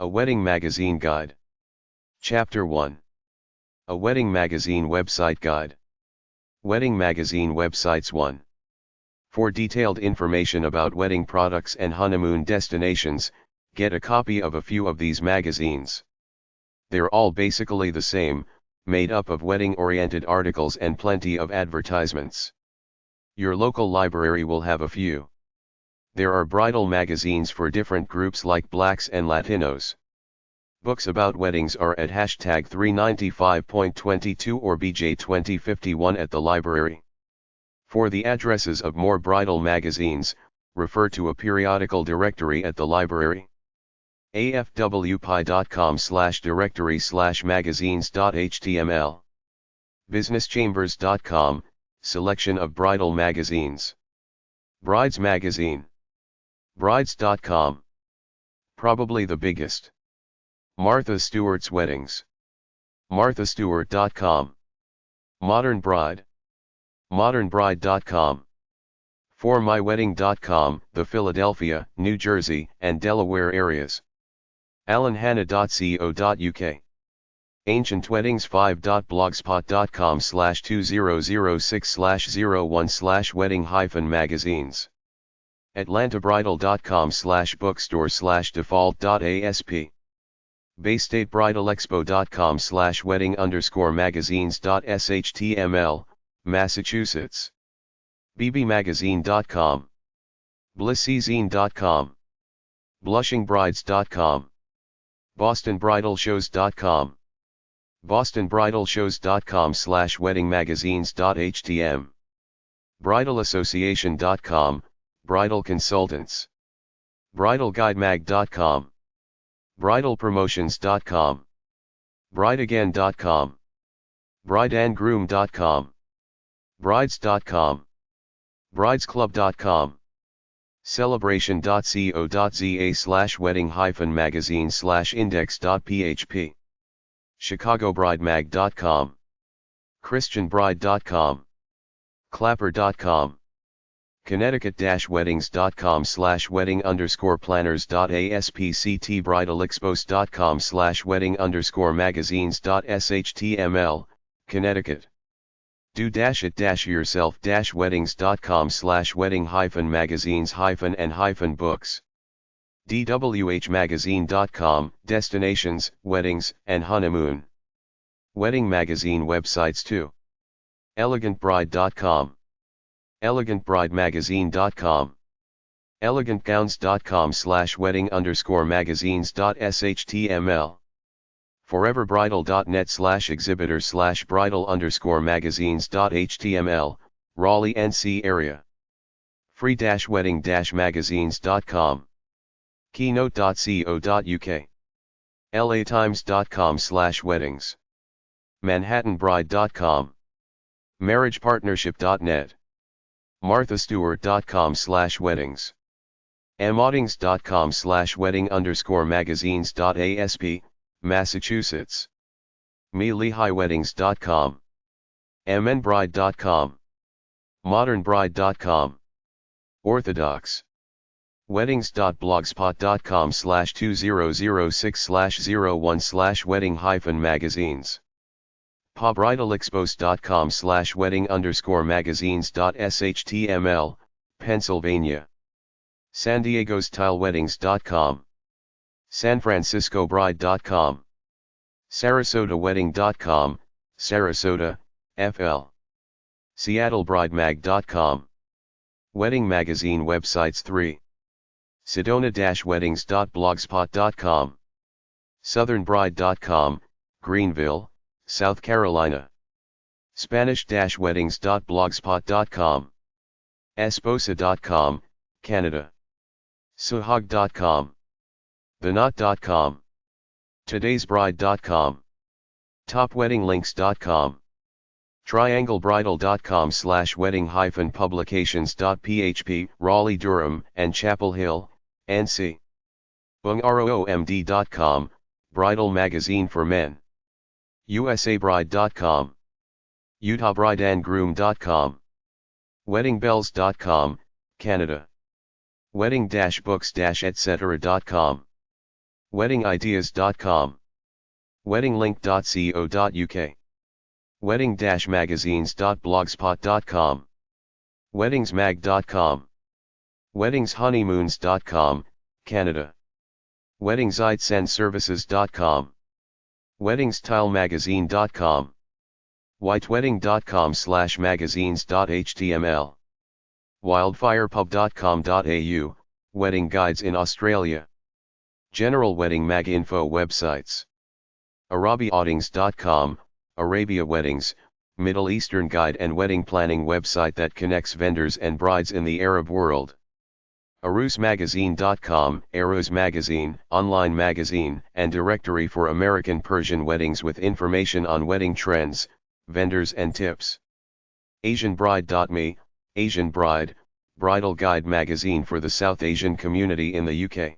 A Wedding Magazine Guide. Chapter 1. A Wedding Magazine Website Guide. Wedding Magazine Websites 1. For detailed information about wedding products and honeymoon destinations, get a copy of a few of these magazines. They're all basically the same, made up of wedding-oriented articles and plenty of advertisements. Your local library will have a few. There are bridal magazines for different groups like Blacks and Latinos. Books about weddings are at hashtag 395.22 or BJ2051 at the library. For the addresses of more bridal magazines, refer to a periodical directory at the library. afwpi.com/directory/magazines.html. businesschambers.com, selection of bridal magazines. Brides Magazine. Brides.com. Probably the biggest. Martha Stewart's Weddings. marthastewart.com. Modern Bride. modernbride.com. formywedding.com, the Philadelphia, New Jersey, and Delaware areas. alanhanna.co.uk. ancientweddings5.blogspot.com/2006/01/wedding-magazines. atlantabridal.com/bookstore/default.asp. baystatebridalexpo.com/wedding_magazines.shtml, Massachusetts. bbmagazine.com. blissezine.com. blushingbrides.com. bostonbridalshows.com. bostonbridalshows.com/weddingmagazines.htm. bridalassociation.com, bridal consultants. bridalguidemag.com. bridalpromotions.com. brideagain.com. brideandgroom.com. brides.com. bridesclub.com. celebration.co.za/wedding-magazine/index.php. chicagobridemag.com. christianbride.com. clapper.com. connecticut-weddings.com/wedding_planners.aspct-bridalexpos.com/wedding_magazines.shtml, Connecticut. do-it-yourself-weddings.com/wedding-magazines-and-books. dwhmagazine.com, destinations, weddings, and honeymoon. Wedding magazine websites 2. elegantbride.com. elegantbridemagazine.com. elegantgowns.com/wedding_magazines.shtml. foreverbridal.net/exhibitors/bridal_magazines.html, Raleigh, NC area. free-wedding-magazines.com. keynote.co.uk. latimes.com/weddings. manhattanbride.com. marriagepartnership.net. marthastewart.com/weddings. moddings.com/wedding_magazines.asp, Massachusetts. melehighweddings.com. mnbride.com. modernbride.com. orthodox. weddings.blogspot.com/2006/01/wedding-magazines. pabridalexpos.com/wedding_magazines.shtml, Pennsylvania. San Diego's tileweddings.com. sanfranciscobride.com. sarasotawedding.com, Sarasota, FL. seattlebridemag.com. Wedding magazine websites 3. sedona-weddings.blogspot.com. southernbride.com, Greenville, South Carolina. spanish-weddings.blogspot.com. esposa.com, Canada. suhag.com. theknot.com. todaysbride.com. topweddinglinks.com. trianglebridal.com/wedding-publications.php, Raleigh, Durham, and Chapel Hill, NC. unroomd.com, bridal magazine for men. usabride.com. utahbrideandgroom.com. weddingbells.com, Canada. wedding-books-etc.com. weddingideas.com, weddinglink.co.uk, wedding-magazines.blogspot.com, weddingsmag.com, weddingshoneymoons.com, Canada, weddingsightsandservices.com, weddingstylemagazine.com, whitewedding.com/magazines.html, wildfirepub.com.au, wedding guides in Australia, general wedding mag info websites, arabiaweddings.com, Arabia Weddings, Middle Eastern guide and wedding planning website that connects vendors and brides in the Arab world, arusmagazine.com, Arus Magazine, online magazine and directory for American Persian weddings with information on wedding trends, vendors and tips, asianbride.me, Asian Bride, bridal guide magazine for the South Asian community in the UK,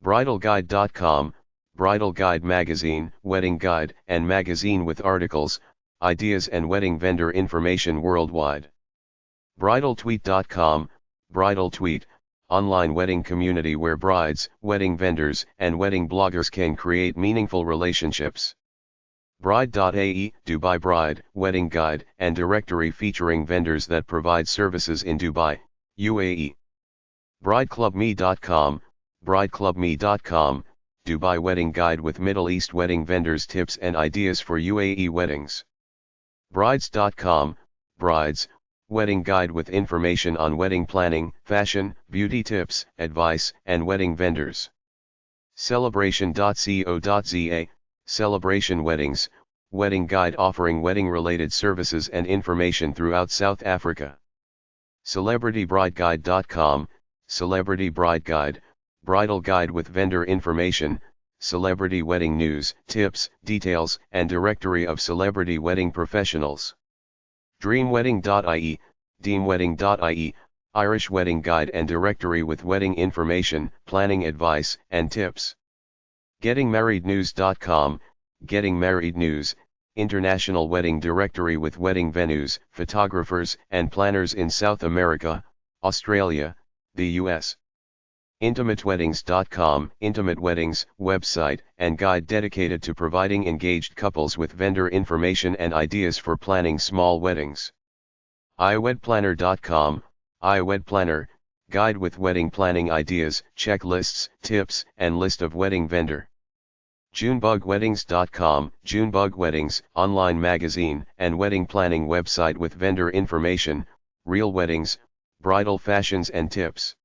bridalguide.com, bridal guide magazine, wedding guide and magazine with articles, ideas and wedding vendor information worldwide, bridaltweet.com, bridal tweet, online wedding community where brides, wedding vendors and wedding bloggers can create meaningful relationships, bride.ae, Dubai Bride, wedding guide and directory featuring vendors that provide services in Dubai, UAE, brideclubme.com, brideclubme.com, Dubai wedding guide with Middle East wedding vendors tips and ideas for UAE weddings, brides.com, brides, wedding guide with information on wedding planning, fashion, beauty tips, advice and wedding vendors, celebration.co.za, celebration weddings, wedding guide offering wedding related services and information throughout South Africa, celebritybrideguide.com, celebrity bride guide, bridal guide with vendor information, celebrity wedding news, tips, details and directory of celebrity wedding professionals, dreamwedding.ie, deemwedding.ie, Irish wedding guide and directory with wedding information, planning advice and tips, gettingmarriednews.com, Getting Married News, international wedding directory with wedding venues, photographers and planners in South America, Australia, the US, intimateweddings.com, intimate weddings, website and guide dedicated to providing engaged couples with vendor information and ideas for planning small weddings, iWedPlanner.com, iWedPlanner, guide with wedding planning ideas, checklists, tips and list of wedding vendor, junebugweddings.com, Junebug Weddings, online magazine and wedding planning website with vendor information, real weddings, bridal fashions and tips,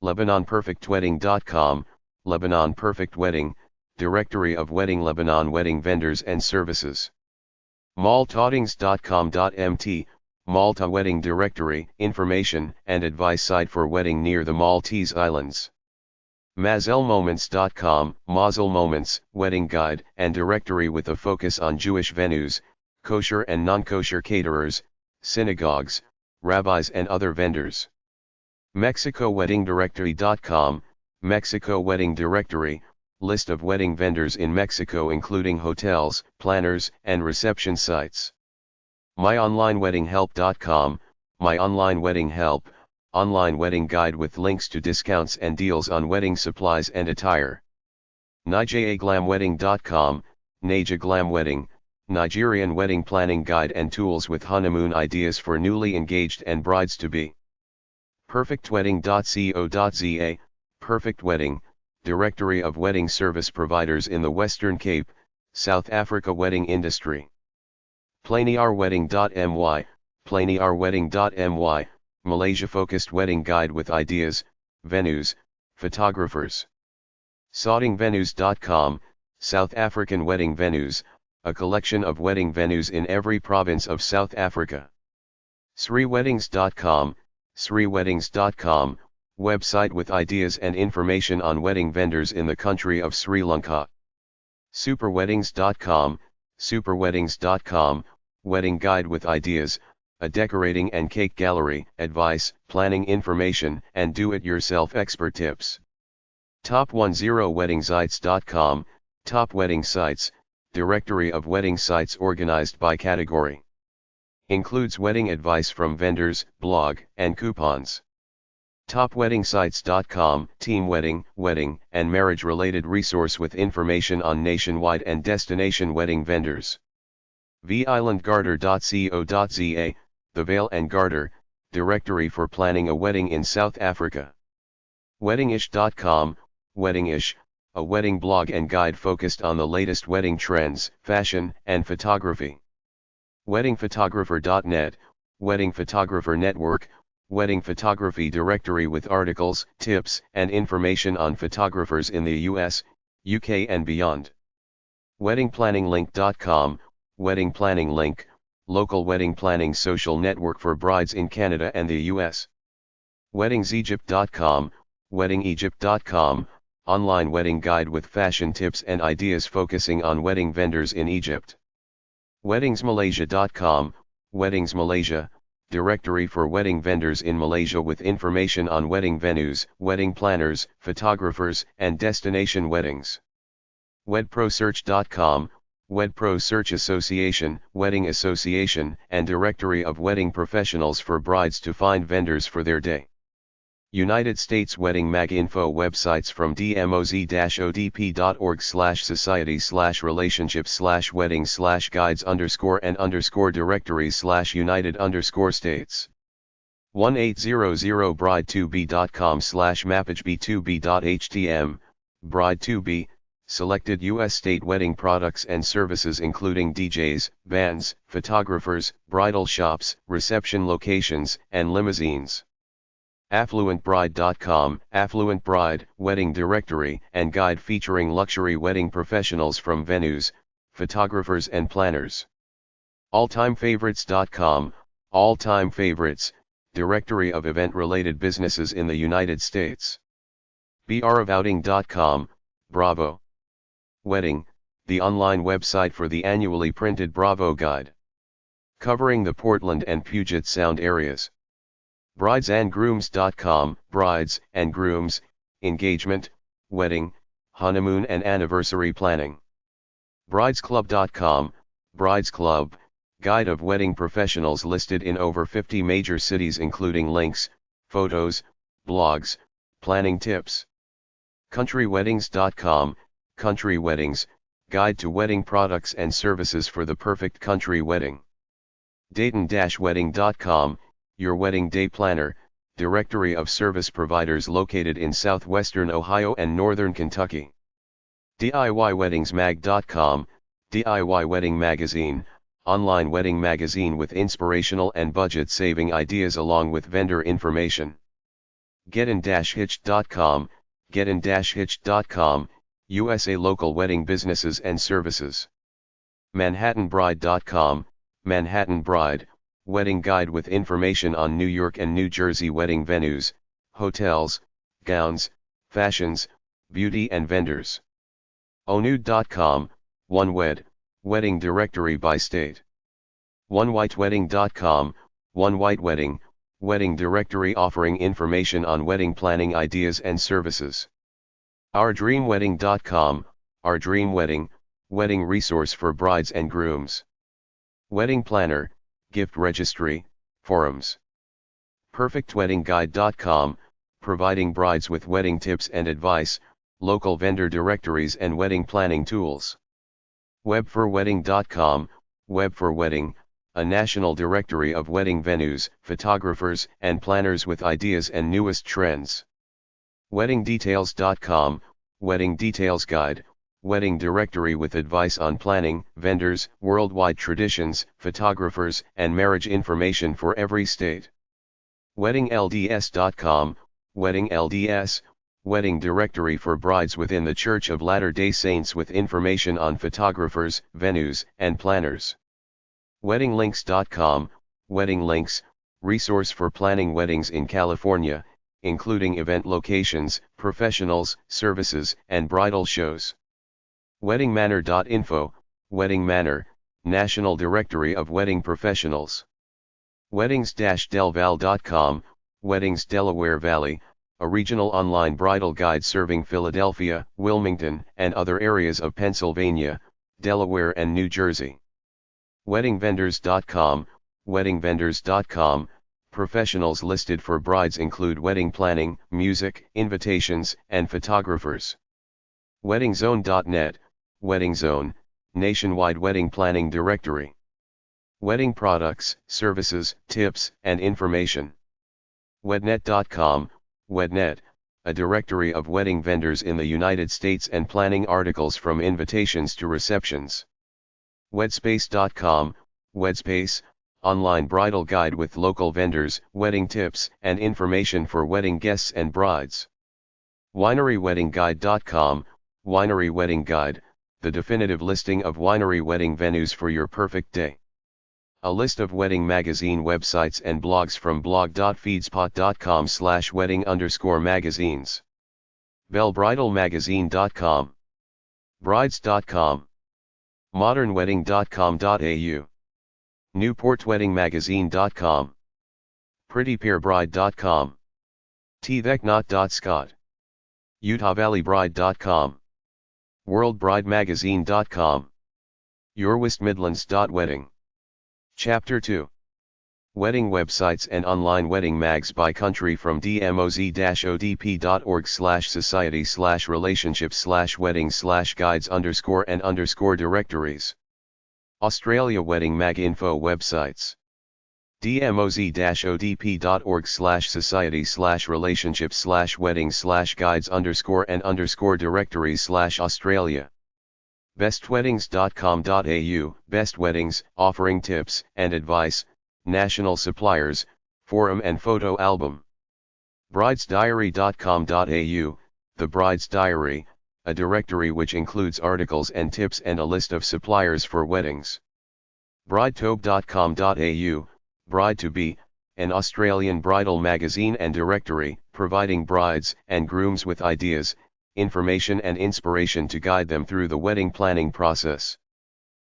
LebanonPerfectWedding.com, Lebanon Perfect Wedding, directory of wedding Lebanon wedding vendors and services, maltaweddings.com.mt, Malta wedding directory, information and advice site for wedding near the Maltese Islands, mazelmoments.com, Mazel Moments, wedding guide and directory with a focus on Jewish venues, kosher and non-kosher caterers, synagogues, rabbis and other vendors, mexicoweddingdirectory.com, Mexico wedding directory, list of wedding vendors in Mexico including hotels, planners and reception sites, myonlineweddinghelp.com, My Online Wedding Help, online wedding guide with links to discounts and deals on wedding supplies and attire, nijaglamwedding.com, Naija Glam Wedding, Nigerian wedding planning guide and tools with honeymoon ideas for newly engaged and brides-to-be, perfectwedding.co.za, Perfect Wedding, directory of wedding service providers in the Western Cape, South Africa wedding industry, plainarwedding.my, plainarwedding.my, Malaysia-focused wedding guide with ideas, venues, photographers, saudingvenues.com, South African wedding venues, a collection of wedding venues in every province of South Africa, sriweddings.com, sriweddings.com, website with ideas and information on wedding vendors in the country of Sri Lanka, superweddings.com, superweddings.com, wedding guide with ideas, a decorating and cake gallery, advice, planning information and do-it-yourself expert tips, top10weddingsites.com, top wedding sites, directory of wedding sites organized by category, includes wedding advice from vendors, blog and coupons. Topweddingsites.com, team wedding, wedding, and marriage-related resource with information on nationwide and destination wedding vendors. theislandgarter.co.za, The Veil and Garter, directory for planning a wedding in South Africa. Weddingish.com, Weddingish, a wedding blog and guide focused on the latest wedding trends, fashion, and photography. Weddingphotographer.net, Wedding Photographer Network, wedding photography directory with articles, tips, and information on photographers in the US, UK and beyond. Weddingplanninglink.com, Wedding Planning Link, local wedding planning social network for brides in Canada and the US. Weddingsegypt.com, Weddingegypt.com, online wedding guide with fashion tips and ideas focusing on wedding vendors in Egypt. Weddingsmalaysia.com, Weddings Malaysia, directory for wedding vendors in Malaysia with information on wedding venues, wedding planners, photographers, and destination weddings. Wedprosearch.com, WedPro Search Association, wedding association, and directory of wedding professionals for brides to find vendors for their day. United States Wedding Mag info websites from dmoz-odp.org/society/weddings/guides_and_directories/united_states. 1800bride2b.com/mappageb2b.htm, bride2b, selected U.S. state wedding products and services including DJs, bands, photographers, bridal shops, reception locations, and limousines. Affluentbride.com, Affluent Bride, wedding directory and guide featuring luxury wedding professionals from venues, photographers and planners. Alltimefavorites.com, All Time Favorites, directory of event-related businesses in the United States. BRofOuting.com, Bravo Wedding, the online website for the annually printed Bravo Guide, covering the Portland and Puget Sound areas. Bridesandgrooms.com, Brides and Grooms, engagement, wedding, honeymoon and anniversary planning. Bridesclub.com, Brides Club, guide of wedding professionals listed in over 50 major cities including links, photos, blogs, planning tips. Countryweddings.com, Country Weddings, guide to wedding products and services for the perfect country wedding. Dayton-wedding.com, your wedding day planner, directory of service providers located in southwestern Ohio and northern Kentucky. DIYWeddingsMag.com, DIY Wedding Magazine, online wedding magazine with inspirational and budget-saving ideas along with vendor information. Getin-Hitched.com, Getin-Hitched.com, USA local wedding businesses and services. Manhattanbride.com, Manhattan Bride, wedding guide with information on New York and New Jersey wedding venues, hotels, gowns, fashions, beauty and vendors. Onude.com, OneWed, wedding directory by state. OneWhiteWedding.com, One White Wedding, wedding directory offering information on wedding planning ideas and services. OurDreamWedding.com, Our Dream Wedding, wedding resource for brides and grooms. Wedding Planner, gift registry, forums. PerfectWeddingGuide.com, providing brides with wedding tips and advice, local vendor directories and wedding planning tools. Webforwedding.com, Web for Wedding, a national directory of wedding venues, photographers and planners with ideas and newest trends. WeddingDetails.com, Wedding Details Guide, wedding directory with advice on planning, vendors, worldwide traditions, photographers, and marriage information for every state. WeddingLDS.com, Wedding LDS, wedding directory for brides within the Church of Latter-day Saints with information on photographers, venues, and planners. WeddingLinks.com, Wedding Links, resource for planning weddings in California, including event locations, professionals, services, and bridal shows. WeddingManor.info, Wedding Manor, national directory of wedding professionals. Weddings-delval.com, Weddings Delaware Valley, a regional online bridal guide serving Philadelphia, Wilmington, and other areas of Pennsylvania, Delaware and New Jersey. WeddingVendors.com, WeddingVendors.com, Professionals listed for brides include wedding planning, music, invitations, and photographers. WeddingZone.net, Wedding Zone, nationwide wedding planning directory. Wedding products, services, tips, and information. Wednet.com, Wednet, a directory of wedding vendors in the United States and planning articles from invitations to receptions. Wedspace.com, Wedspace, online bridal guide with local vendors, wedding tips, and information for wedding guests and brides. WineryWeddingGuide.com, Winery Wedding Guide, the definitive listing of winery wedding venues for your perfect day. A list of wedding magazine websites and blogs from blog.feedspot.com/wedding_magazines. BelleBridalMagazine.com. Brides.com. ModernWedding.com.au. NewportWeddingMagazine.com. PrettyPearBride.com. TheKnot.Scot. UtahValleyBride.com. WorldBrideMagazine.com. YourWestMidlands.Wedding. Chapter 2. Wedding websites and online wedding mags by country from dmoz-odp.org/society/relationship/weddings/guides_and_directories. Australia Wedding Mag Info websites. dmoz-odp.org/society/relationship/weddings/guides_and_directories/Australia. bestweddings.com.au, Best Weddings, offering tips and advice, national suppliers, forum and photo album. bridesdiary.com.au, The Bride's Diary, a directory which includes articles and tips and a list of suppliers for weddings. bridetobe.com.au, Bride to Be, an Australian bridal magazine and directory, providing brides and grooms with ideas, information and inspiration to guide them through the wedding planning process.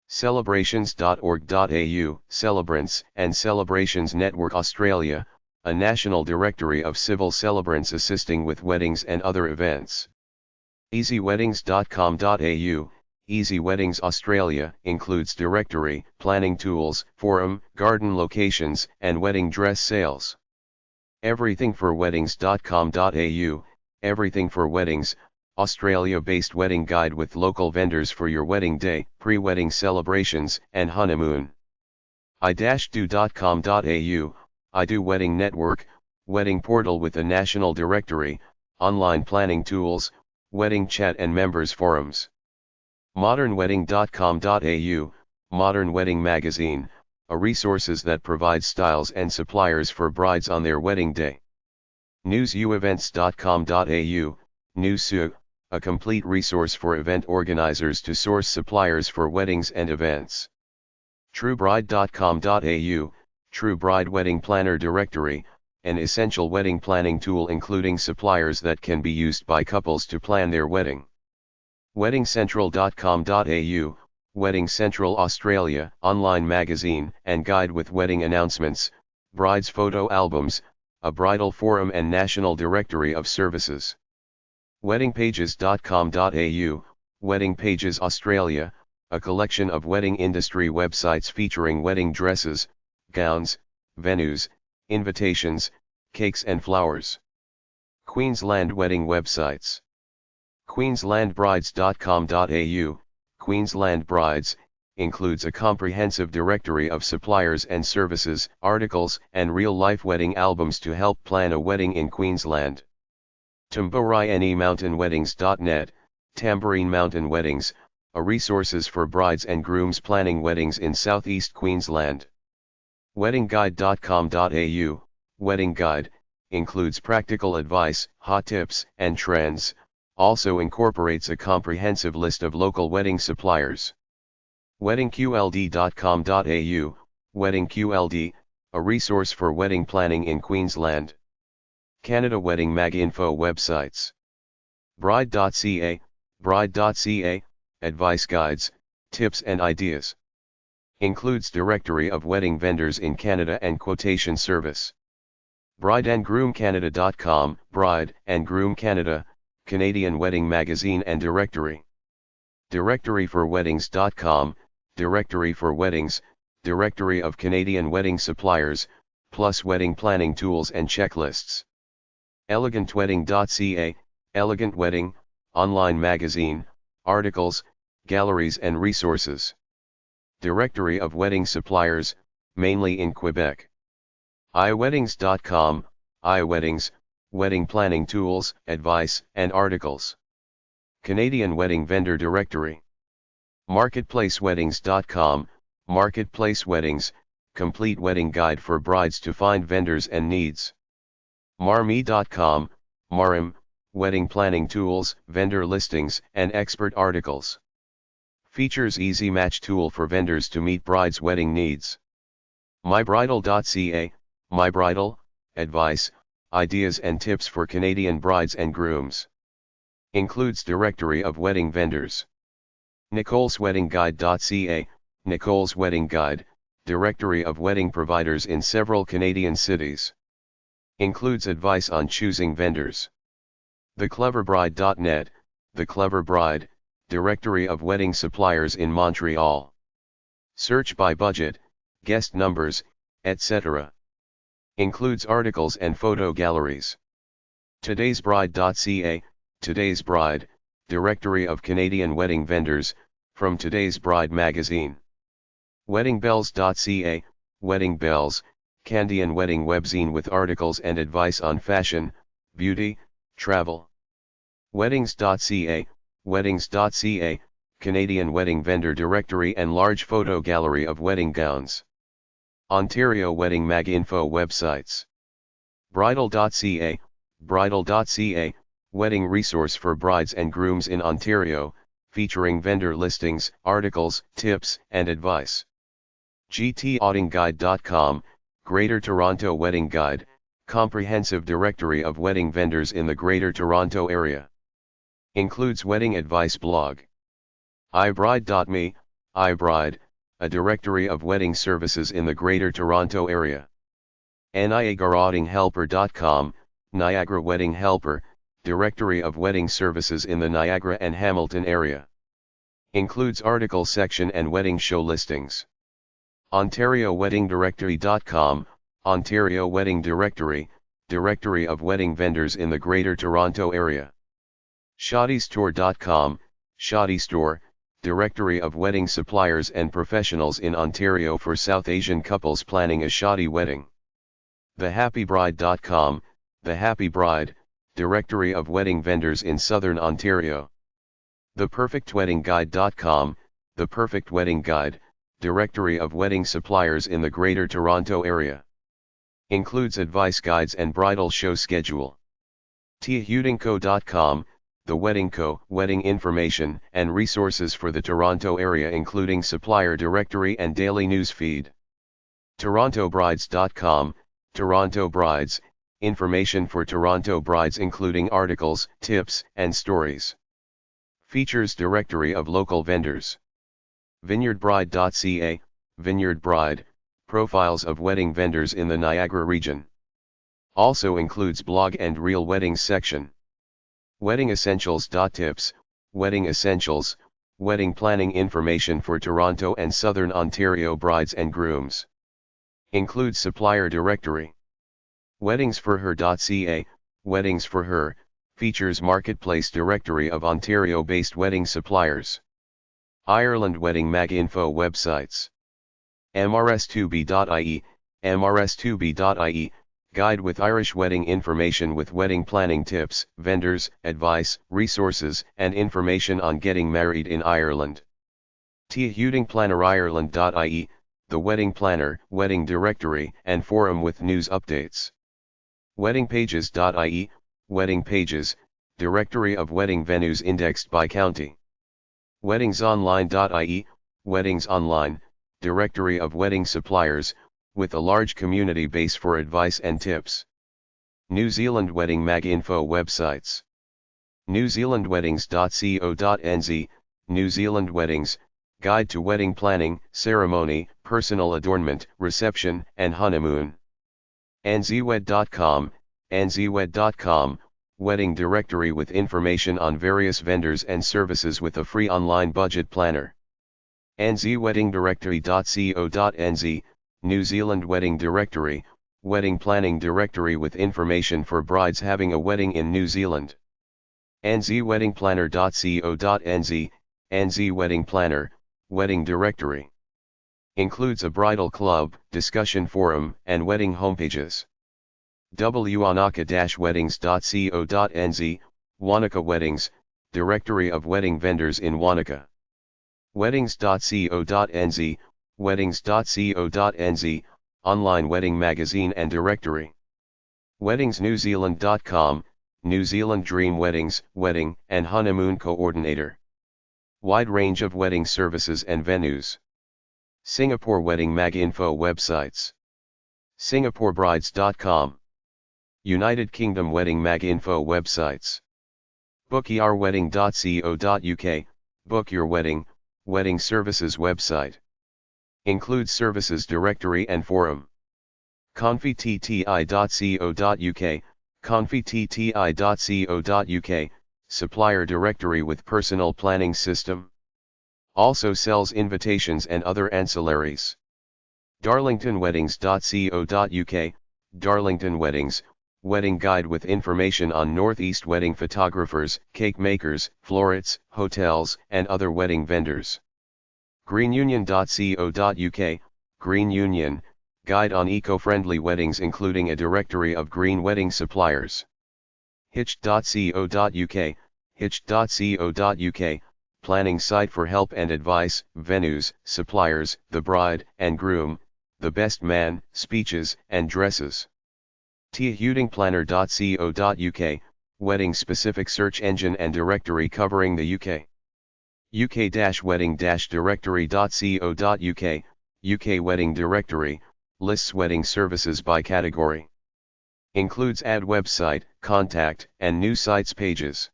Celebrations.org.au, Celebrants and Celebrations Network Australia, a national directory of civil celebrants assisting with weddings and other events. easyweddings.com.au, Easy Weddings Australia, includes directory, planning tools, forum, garden locations, and wedding dress sales. everythingforweddings.com.au, Everything for Weddings, Australia-based wedding guide with local vendors for your wedding day, pre-wedding celebrations, and honeymoon. i-do.com.au, iDo Wedding Network, wedding portal with a national directory, online planning tools, wedding chat and members forums. modernwedding.com.au, Modern Wedding Magazine, a resources that provide styles and suppliers for brides on their wedding day. newsuevents.com.au, Newsu, a complete resource for event organizers to source suppliers for weddings and events. truebride.com.au, True Bride Wedding Planner Directory, an essential wedding planning tool including suppliers that can be used by couples to plan their wedding. weddingcentral.com.au, Wedding Central Australia, online magazine and guide with wedding announcements, brides photo albums, a bridal forum and national directory of services. weddingpages.com.au, Wedding Pages Australia, a collection of wedding industry websites featuring wedding dresses, gowns, venues, invitations, cakes and flowers. Queensland Wedding websites. queenslandbrides.com.au, Queensland Brides, includes a comprehensive directory of suppliers and services, articles, and real-life wedding albums to help plan a wedding in Queensland. Tambourinemountainweddings.net, Tambourine Mountain Weddings, a resources for brides and grooms planning weddings in southeast Queensland. weddingguide.com.au, Wedding Guide, includes practical advice, hot tips, and trends, also incorporates a comprehensive list of local wedding suppliers. weddingqld.com.au, Wedding QLD, a resource for wedding planning in Queensland. Canada Wedding Mag Info websites. Bride.ca, Bride.ca, advice guides, tips and ideas. Includes directory of wedding vendors in Canada and quotation service. brideandgroomcanada.com, Bride and Groom Canada, Canadian wedding magazine and directory. directoryforweddings.com, directory for weddings, directory of Canadian wedding suppliers, plus wedding planning tools and checklists. elegantwedding.ca, Elegant Wedding, online magazine, articles, galleries and resources. Directory of wedding suppliers, mainly in Quebec. iWeddings.com, iWeddings, wedding planning tools, advice, and articles. Canadian Wedding Vendor Directory. MarketplaceWeddings.com, Marketplace Weddings, complete wedding guide for brides to find vendors and needs. Marme.com, Marim, wedding planning tools, vendor listings, and expert articles. Features easy match tool for vendors to meet brides' wedding needs. MyBridal.ca, MyBridal, advice, ideas and tips for Canadian brides and grooms. Includes directory of wedding vendors. NicolesWeddingGuide.ca, Nicole's Wedding Guide, directory of wedding providers in several Canadian cities. Includes advice on choosing vendors. TheCleverBride.net, The Clever Bride, directory of wedding suppliers in Montreal. Search by budget, guest numbers, etc. Includes articles and photo galleries. Today'sBride.ca, Today's Bride, directory of Canadian wedding vendors, from Today's Bride magazine. WeddingBells.ca, Wedding Bells, Canadian wedding webzine with articles and advice on fashion, beauty, travel. Weddings.ca, Weddings.ca, Canadian wedding vendor directory and large photo gallery of wedding gowns. Ontario Wedding Mag info websites. Bridal.ca, Bridal.ca, wedding resource for brides and grooms in Ontario, featuring vendor listings, articles, tips, and advice. GTOutingGuide.com, Greater Toronto Wedding Guide, comprehensive directory of wedding vendors in the Greater Toronto Area. Includes wedding advice blog. iBride.me, iBride, a directory of wedding services in the Greater Toronto Area. NiagaraWeddingHelper.com, Niagara Wedding Helper, directory of wedding services in the Niagara and Hamilton area. Includes article section and wedding show listings. OntarioWeddingDirectory.com, Ontario Wedding Directory, directory of wedding vendors in the Greater Toronto Area. ShoddyStore.com, Shoddy Store, directory of wedding suppliers and professionals in Ontario for South Asian couples planning a shoddy wedding. TheHappyBride.com, The Happy Bride, directory of wedding vendors in Southern Ontario. ThePerfectWeddingGuide.com, The Perfect Wedding Guide, directory of wedding suppliers in the Greater Toronto Area. Includes advice guides and bridal show schedule. TheWeddingCo.com, The Wedding Co. wedding information and resources for the Toronto area including supplier directory and daily news feed. TorontoBrides.com, Toronto Brides, information for Toronto brides including articles, tips, and stories. Features directory of local vendors. VineyardBride.ca, Vineyard Bride, profiles of wedding vendors in the Niagara region. Also includes blog and real weddings section. WeddingEssentials.tips, Wedding Essentials, wedding planning information for Toronto and Southern Ontario brides and grooms. Includes supplier directory. WeddingsForHer.ca, Weddings for Her, features marketplace directory of Ontario-based wedding suppliers. Ireland Wedding Mag info websites. MRS2B.ie, MRS2B.ie, guide with Irish wedding information with wedding planning tips, vendors, advice, resources, and information on getting married in Ireland. TheWeddingPlannerIreland.ie, the wedding planner, wedding directory, and forum with news updates. WeddingPages.ie, wedding pages, directory of wedding venues indexed by county. WeddingsOnline.ie, Weddings Online, directory of wedding suppliers, with a large community base for advice and tips. New Zealand Wedding Mag info websites. NewZealandWeddings.co.nz, New Zealand Weddings, guide to wedding planning, ceremony, personal adornment, reception, and honeymoon. NZWed.com, NZWed.com, wedding directory with information on various vendors and services with a free online budget planner. NZWeddingDirectory.co.nz, New Zealand Wedding Directory, wedding planning directory with information for brides having a wedding in New Zealand. nzweddingplanner.co.nz, NZ Wedding Planner, wedding directory. Includes a bridal club, discussion forum, and wedding homepages. wanaka-weddings.co.nz, Wanaka Weddings, directory of wedding vendors in Wanaka. weddings.co.nz, weddings.co.nz, online wedding magazine and directory. weddingsnewzealand.com, New Zealand Dream Weddings, wedding and honeymoon coordinator. Wide range of wedding services and venues. Singapore Wedding Mag Info websites. SingaporeBrides.com. United Kingdom Wedding Mag Info websites. bookyourwedding.co.uk, Book Your Wedding, wedding services website. Includes services directory and forum. confiti.co.uk, confiti.co.uk, supplier directory with personal planning system. Also sells invitations and other ancillaries. darlingtonweddings.co.uk, Darlington Weddings, wedding guide with information on Northeast wedding photographers, cake makers, florists, hotels, and other wedding vendors. greenunion.co.uk, Green Union, guide on eco-friendly weddings including a directory of green wedding suppliers. hitched.co.uk, hitched.co.uk, planning site for help and advice, venues, suppliers, the bride and groom, the best man, speeches and dresses. theweddingplanner.co.uk, wedding-specific search engine and directory covering the UK. uk-wedding-directory.co.uk, UK wedding directory, lists wedding services by category. Includes add website, contact, and new sites pages.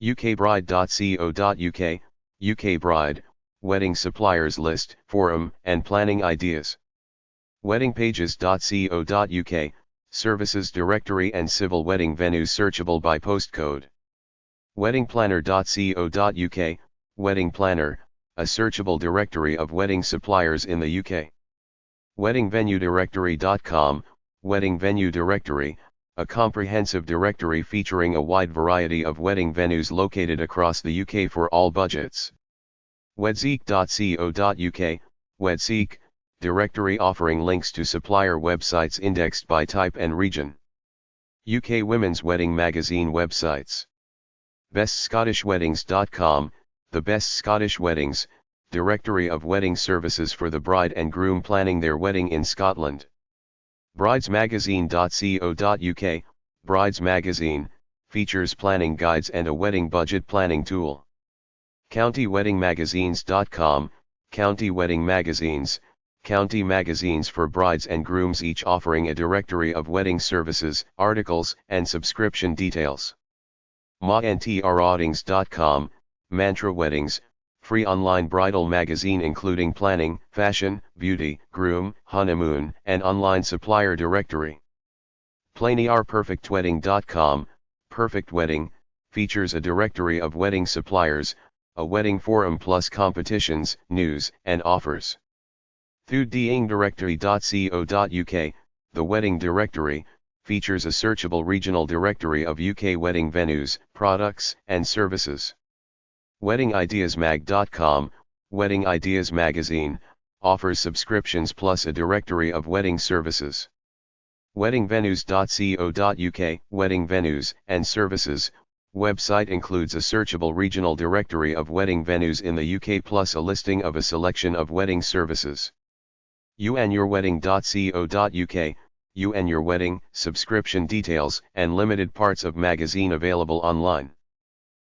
ukbride.co.uk, UK bride, wedding suppliers list, forum, and planning ideas. weddingpages.co.uk, services directory and civil wedding venues searchable by postcode. weddingplanner.co.uk, wedding planner, a searchable directory of wedding suppliers in the UK. weddingvenuedirectory.com, wedding venue directory, a comprehensive directory featuring a wide variety of wedding venues located across the UK for all budgets. wedseek.co.uk, wedseek, directory offering links to supplier websites indexed by type and region. UK Women's Wedding Magazine websites. bestscottishweddings.com, the best Scottish weddings, directory of wedding services for the bride and groom planning their wedding in Scotland. bridesmagazine.co.uk, Brides Magazine, features planning guides and a wedding budget planning tool. countyweddingmagazines.com, County Wedding Magazines, county magazines for brides and grooms each offering a directory of wedding services, articles, and subscription details. mantraweddings.com, Mantra Weddings, free online bridal magazine including planning, fashion, beauty, groom, honeymoon, and online supplier directory. plainierperfectwedding.com, Perfect Wedding, features a directory of wedding suppliers, a wedding forum plus competitions, news, and offers. theweddingdirectory.co.uk, the wedding directory, features a searchable regional directory of UK wedding venues, products, and services. weddingideasmag.com, Wedding Ideas Magazine, offers subscriptions plus a directory of wedding services. weddingvenues.co.uk, wedding venues and services, website includes a searchable regional directory of wedding venues in the UK plus a listing of a selection of wedding services. youandyourwedding.co.uk, You and Your Wedding, subscription details and limited parts of magazine available online.